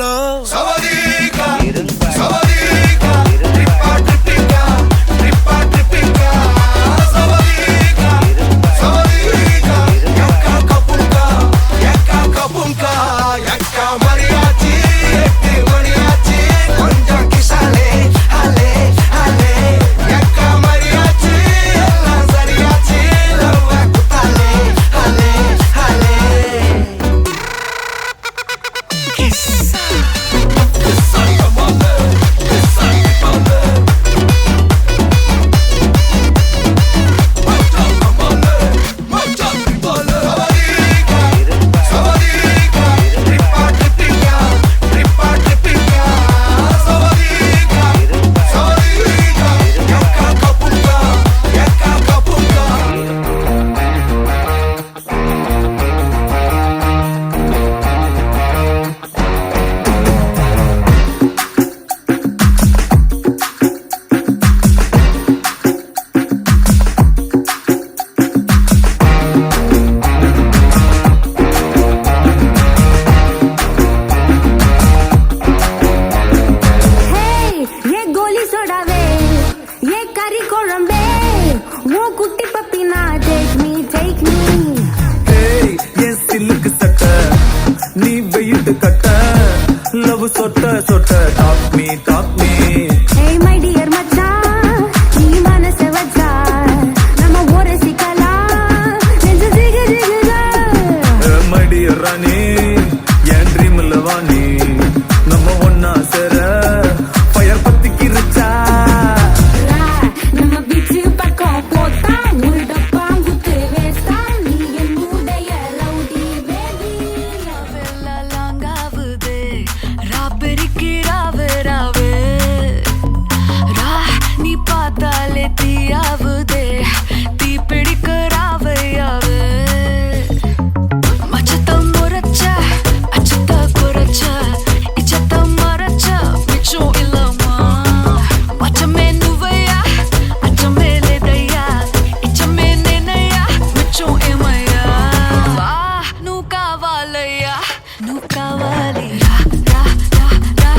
காலம் லவ் சொட்ட சொட்ட talk me Hey my dear மச்சான் நீ மனச வச்சா நம்ம ஒரு சிக்கலாம் நெஞ்சு ஜிகு ஜிகுதா my dear ராணி என் ட்ரீம்ல வாணி நம்ம ஒன்னா சேர ஃபயர் பத்திக்கிருச்சா நம்ம பீச் பக்கம் போட்டா ஒரு டப்பா குத்து வேஸ்டா நீ என்னுடைய ரவுடி பேபி லவ் லாங் ஆவுதே ராபரிக்கு ராவே ராவே ரா நீ பார்த்தாலே தீயாவுதே தீ பிடிக்க ராவே யாவே மச்சத்த முறைச்ச அச்சத்த குறைச்ச இச்சத்த மறைச்ச மிச்சம் இல்லம்மா மச்சமே நுவையா அச்சமே லேதையா இச்சமே நேனையா மிச்சம் ஏமையா வா நூ காவாலையா நூ காவாலி ரா ரா ரா ரா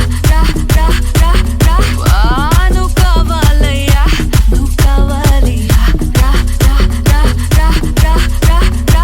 ரா ரா ரா வா நூ காவாலையா நூ காவாலி ரா ரா ரா ரா ரா ரா ரா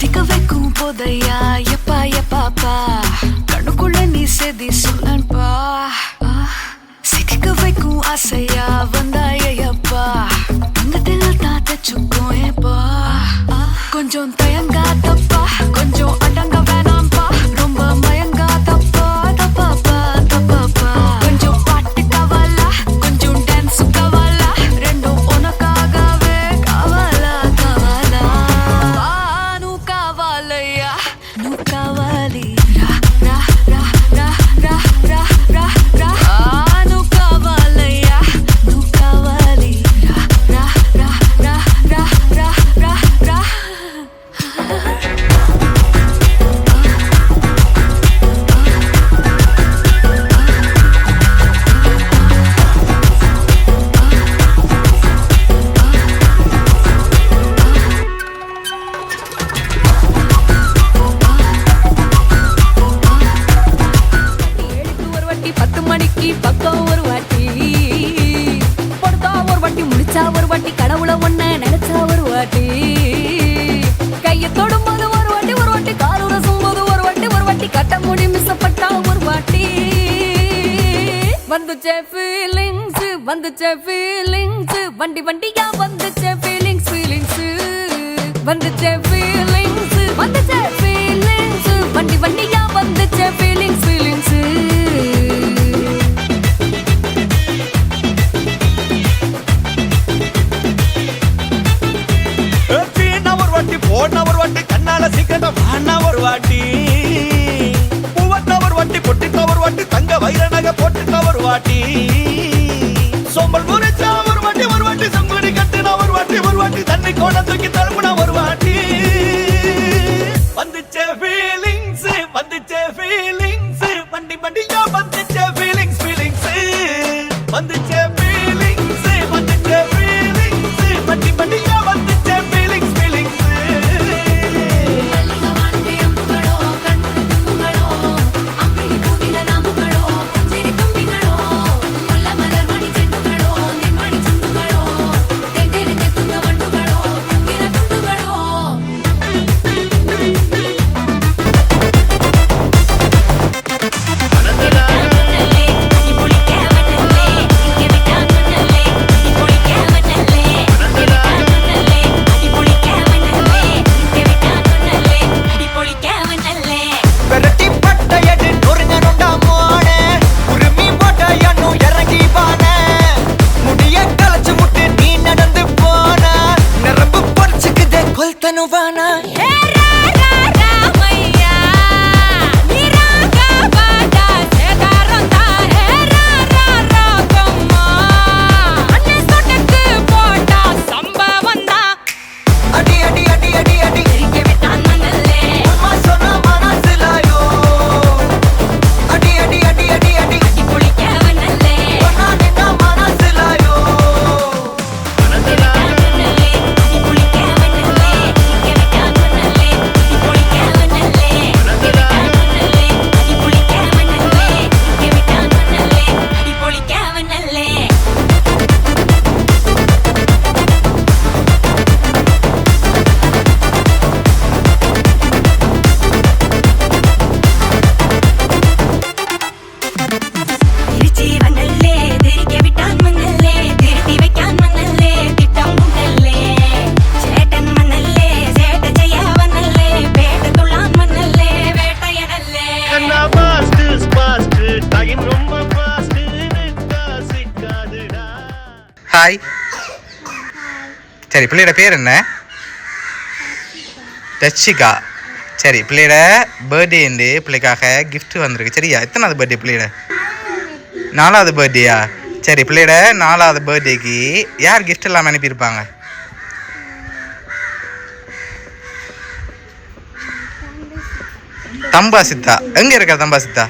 திக்க வைக்கும் போதையா எப்பா எப்பாப்பா கண்ணுக்குள்ள நீ செதி சொல்லன்பா சிக்க வைக்கும் ஆசையா வந்தாயப்பா தங்கத்தில் தான் தச்சுக்கும் ஏப்பா கொஞ்சம் தயங்காதப்பா கொஞ்சம் அடங்க வேணாம்பா ரொம்ப மயங்காதப்பா தப்பாப்பா தப்பாப்பா கொஞ்சம் பாட்டு கவலா கொஞ்சம் டான்ஸ் கவலா ரெண்டும் உனக்காகவே கவலா கவலா நூ காவாலையா நூ காவாலி ரா ரா ரா ரா ரா ரா ரா ரா நூ காவாலையா நூ காவாலி ரா ரா ரா ரா ரா ரா ரா ஏழுக்கு ஒரு வாட்டி 10 மணிக்கு பக்கம் ஒரு வாட்டி பொடுத்தா ஒரு வாட்டி முடிச்சா ஒரு வாட்டி கடவுளை ஒன்ன நினைச்சா ஒரு வாட்டி கையை தொடும்போது ஒரு வாட்டி கால் உரசும் போது ஒரு வாட்டி கட்ட முடி மிசப்பட்டா ஒரு வாட்டி வந்துச்சே ஃபீலிங்ஸ் வண்டி வண்டியா வந்துச்சே ஃபீலிங்ஸ் வந்துச்சே ஃபீலிங்ஸ் வண்டி வண்டியா வந்துச்சே ஃபீலிங்ஸ் ஒரு வாட்டி போன ஒரு வாட்டி கண்ணால வாட்டி சோம்பல் முறைச்சா ஒரு வாட்டி சங்குடி கட்டுனா ஒரு வாட்டி தண்ணி கோட தூக்கி தழுப்புனா ஒரு வாட்டி வந்துச்சே ஃபீலிங்ஸ் வண்டி வண்டியா வந்துச்சே ஃபீலிங்ஸ் வந்துச்சே ஃபீலிங்ஸ் வண்டி வண்டியா வந்துச்சே ஃபீலிங்ஸ் விரட்டி பட்டையடு நொறுங்கனுண்டா மோனே உரிமை போட்டையன்னு இறங்கி பானே முடிய கலச்சு முட்டு நீ நடந்து போன நரம்பு பொறிச்சுக்குதே கொல்தனுவானா அடி அடி அடி அடி அடி அம்மா சொன்ன மனசிலாயோ அடி அடி அடி அடி அடி ஒன்னா நின்னா மனசிலாயோ ஹாய். சரி, பிள்ளையோட பேர் என்ன? தர்ஷிகா. சரி, பிள்ளையோட பர்த்டேந்து பிள்ளைக்காக gift வந்திருக்கு. சரியா? எத்தனாவது பர்த்டே பிள்ளையோட? 4வது பர்த்டேயா? சரி, பிள்ளையோட 4வது பர்த்டேக்கு யார் gift எல்லாம் அனுப்பியிருப்பாங்க? தம்பா சித்தா. எங்கே இருக்கா தம்பா சித்தா?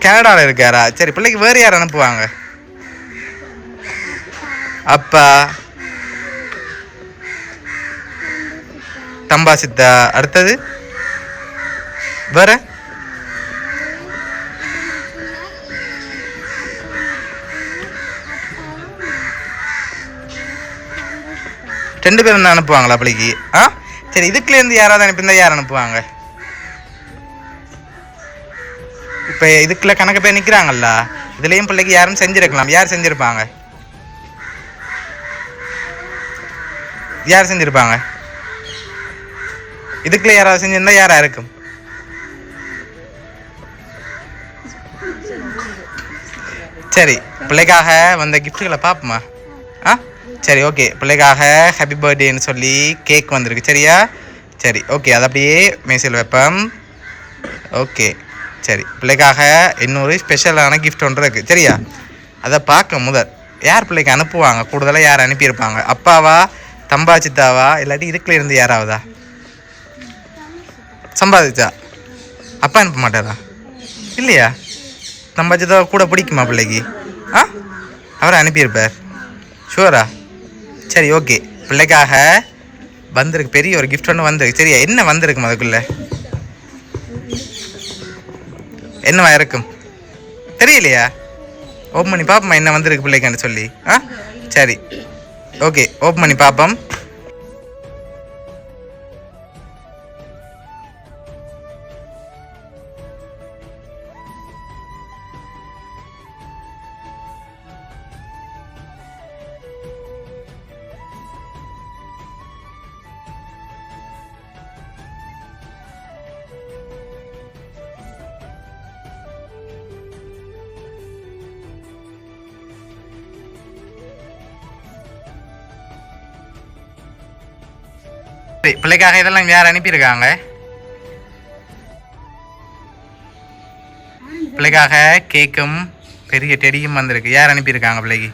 கனடாவில் இருக்காரா? சரி, பிள்ளைக்கு வேறு யார் அனுப்புவாங்க? அப்பா, தம்பா சித்தா. அடுத்தது வேற? ரெண்டு பேரும் தான் அனுப்புவாங்களா பிள்ளைக்கு? சரி, இதுக்குலேருந்து யாராவது அனுப்பியிருந்தா யார் அனுப்புவாங்க? இப்போ இதுக்குள்ள கணக்கு பேர் நிற்கிறாங்கல்ல, இதுலேயும் பிள்ளைக்கு யாரும் செஞ்சுருக்கலாம். யார் செஞ்சுருப்பாங்க? யார் செஞ்சுருப்பாங்க? இதுக்குள்ள யாராவது செஞ்சிருந்தா யாரா இருக்கும்? சரி, பிள்ளைக்காக வந்த கிஃப்ட்டுகளை பார்ப்போமா? சரி, ஓகே. பிள்ளைக்காக ஹாப்பி பர்த்டேன்னு சொல்லி கேக் வந்திருக்கு. சரியா? சரி, ஓகே. அது அப்படியே மேசையில் வைப்போம். ஓகே. சரி, பிள்ளைக்காக இன்னொரு ஸ்பெஷலான கிஃப்ட் ஒன்று இருக்குது. சரியா? அதை பார்க்க முதல் யார் பிள்ளைக்கு அனுப்புவாங்க? கூடுதலாக யார் அனுப்பியிருப்பாங்க? அப்பாவா, தம்பா சித்தாவா, இல்லாட்டி இதுக்குள்ள இருந்து யாராவதா? சம்பாதிச்சா அப்பா அனுப்ப மாட்டாரா? இல்லையா? தம்பா சித்தாவை கூட பிடிக்குமா பிள்ளைக்கு? அவரை அனுப்பியிருப்பார். ஷுவரா? சரி, ஓகே. பிள்ளைக்காக வந்திருக்கு பெரிய ஒரு கிஃப்ட் ஒன்று வந்திருக்கு. சரியா? என்ன வந்திருக்கும் அதுக்குள்ளே? என்னவா இருக்கும் தெரியலையா? ஓப்பன் பண்ணி பார்ப்போமா என்ன வந்திருக்கு பிள்ளைக்கான்னு சொல்லி. சரி, ஓகே. ஓப்பன் பண்ணி பார்ப்போம். பிள்ளைக்காக இதெல்லாம் யார் அனுப்பியிருக்காங்க? பிள்ளைக்காக கேக்கும் பெரிய டெடியும் வந்திருக்கு. யார் அனுப்பியிருக்காங்க பிள்ளைக்கு?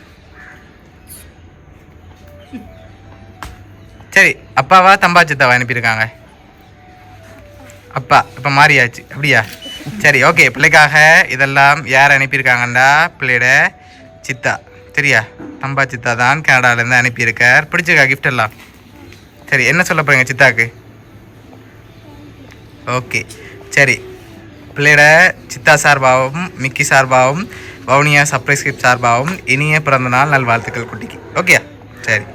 சரி, அப்பாவா தம்பா சித்தாவா அனுப்பியிருக்காங்க? அப்பா. இப்போ மாறியாச்சு அப்படியா? சரி, ஓகே. பிள்ளைக்காக இதெல்லாம் யார் அனுப்பியிருக்காங்கண்டா பிள்ளையோட சித்தா. சரியா? தம்பா சித்தா தான் கனடாலேருந்து அனுப்பியிருக்கார். பிடிச்சிருக்கா கிஃப்ட் எல்லாம்? சரி, என்ன சொல்ல போறீங்க சித்தாக்கு? ஓகே, சரி. பிள்ளையோட சித்தா சார்பாகவும் மிக்கி சார்பாகவும் வவுனியா சர்ப்ரைஸ் கிஃப்ட் சார்பாகவும் இனிய பிறந்தநாள் நல்வாழ்த்துக்கள் குட்டிக்கு. ஓகே, சரி.